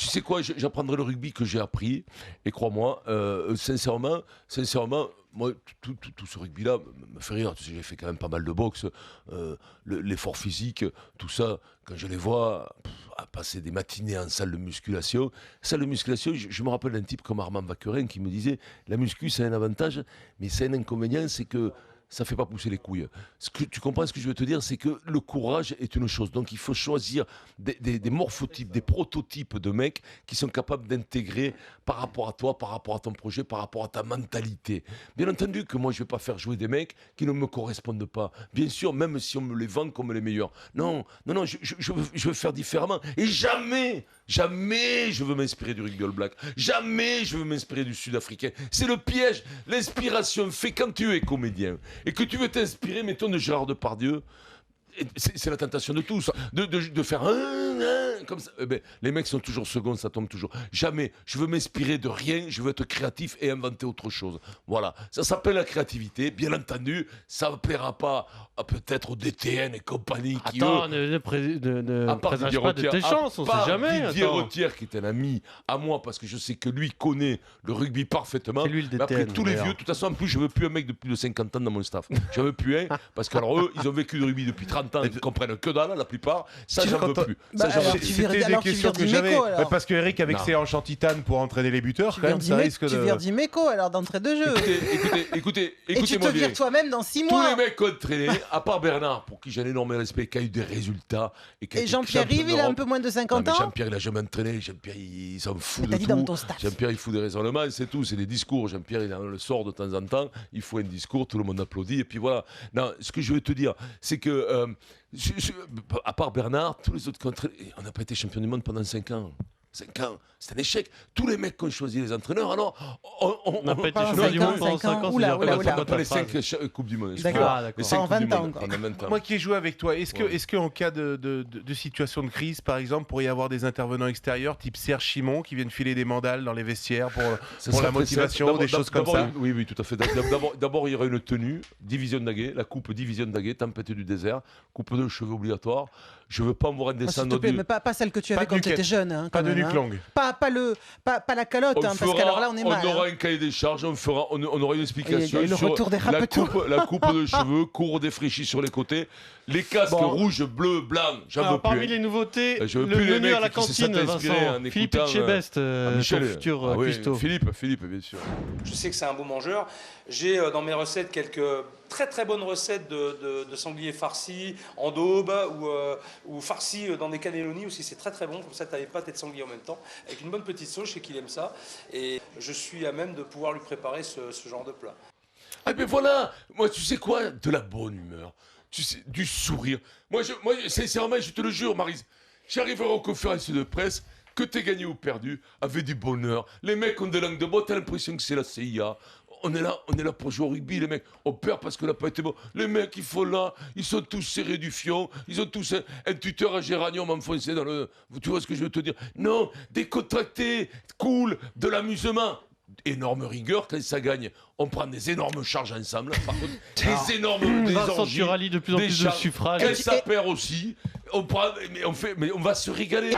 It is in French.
sais quoi, j'apprendrai le rugby que j'ai appris. Et crois-moi, sincèrement, moi, tout ce rugby-là me fait rire. Tu sais, j'ai fait quand même pas mal de boxe, l'effort physique, tout ça. Quand je les vois à passer des matinées en salle de musculation, je me rappelle d'un type comme Armand Vaquerin qui me disait la muscu, c'est un avantage, mais c'est un inconvénient, c'est que ça ne fait pas pousser les couilles. Tu comprends ce que je veux te dire? C'est que le courage est une chose. Donc il faut choisir des morphotypes, des prototypes de mecs qui sont capables d'intégrer par rapport à toi, par rapport à ton projet, par rapport à ta mentalité. Bien entendu que moi, je ne vais pas faire jouer des mecs qui ne me correspondent pas. Bien sûr, même si on me les vend comme les meilleurs. Non, je veux faire différemment. Et jamais je veux m'inspirer du rugby All Black. Jamais je veux m'inspirer du Sud-Africain. C'est le piège. L'inspiration fait quand tu es comédien et que tu veux t'inspirer, mettons, de Gérard Depardieu. C'est la tentation de tous, de faire comme ça. Les mecs sont toujours seconds, ça tombe toujours. Jamais. Je veux m'inspirer de rien, je veux être créatif et inventer autre chose. Voilà. Ça s'appelle la créativité. Bien entendu, ça ne plaira pas peut-être aux DTN et compagnie qui, Attends, eux... ne présage pas de tes chances, on ne sait jamais. Didier Retière, qui est un ami à moi, parce que je sais que lui connaît le rugby parfaitement. C'est lui le DTN. Mais après, tous les vieux, de toute façon, en plus, je ne veux plus un mec de plus de 50 ans dans mon staff. Je ne veux plus un, parce qu'alors eux, ils ont vécu le rugby depuis 30 ans, ils comprennent que dalle, la plupart. Ça, j'en veux plus. C'était des questions que j'avais. Parce que Eric, avec ses hanches en titane pour entraîner les buteurs, quand même, ça risque de... Tu vires Dimeco alors d'entrée de jeu. Écoutez, et tu te vires toi-même dans 6 mois. Tous les mecs qui ont entraîné, à part Bernard, pour qui j'ai un énorme respect, qui a eu des résultats. Et Jean-Pierre Rive, il a un peu moins de 50 ans. Jean-Pierre, il n'a jamais entraîné. Jean-Pierre, il s'en fout de t'as dit tout. dans ton staff. Jean-Pierre, il fout des raisonnements, c'est tout. C'est des discours. Jean-Pierre, il en le sort de temps en temps. Il faut un discours, tout le monde applaudit. Et puis voilà. Non, ce que je veux te dire, c'est que, à part Bernard, tous les autres qui ont entraîné, on n'a pas été champion du monde pendant 5 ans. 5 ans, c'est un échec. Tous les mecs qui ont choisi les entraîneurs, alors on n'a pas été champion du monde pendant 5 ans. Pas les 5 Coupes du Monde. D'accord, les 5 Coupes du Monde. Moi qui ai joué avec toi, est-ce qu'en cas de situation de crise, par exemple, pourrait y avoir des intervenants extérieurs, type Serge Chimon, qui viennent filer des mandales dans les vestiaires pour la motivation, des choses comme ça? Oui, tout à fait. D'abord, il y aura une tenue, Division d'Aguet, la coupe Division d'Aguet, tempête du désert, coupe de cheveux obligatoire. Je veux pas me voir descendre mais pas celle que tu avais quand tu étais jeune. Pas de nuque longue. Pas la calotte, parce qu'alors là on est mal. On aura un cahier des charges, on aura une explication sur la coupe de cheveux, court défraîchi sur les côtés, les casques rouges, bleus, blancs, j'en veux plus. Parmi les nouveautés, le menu à la cantine, Vincent, Philippe Etchebest, ton futur cuistot. Philippe, bien sûr. Je sais que c'est un beau mangeur. J'ai dans mes recettes quelques très bonnes recettes de sanglier farci en daube ou farci dans des cannelloni aussi. C'est très bon, comme ça tu as les pâtes et de sanglier en même temps, avec une bonne petite sauce, je sais qu'il aime ça. Et je suis à même de pouvoir lui préparer ce genre de plat. Ah ben voilà, moi tu sais quoi, de la bonne humeur, tu sais, du sourire. Moi sincèrement, je te le jure, Maryse, j'arriverai aux conférences de presse, que t'aies gagné ou perdu, avec du bonheur. Les mecs ont des langues de bois, t'as l'impression que c'est la CIA. On est là pour jouer au rugby, les mecs. On perd parce qu'on n'a pas été bon. Les mecs, ils font là, ils sont tous serrés du fion. Ils ont tous un tuteur à géranium enfoncé dans le... Tu vois ce que je veux te dire? Non, décontracté, cool, de l'amusement. Énorme rigueur quand ça gagne. On prend des énormes charges ensemble. Par contre, des énormes des Vincent orgies, Turali de plus en plus de suffrages. Quand ça perd aussi, on prend, mais on va se régaler.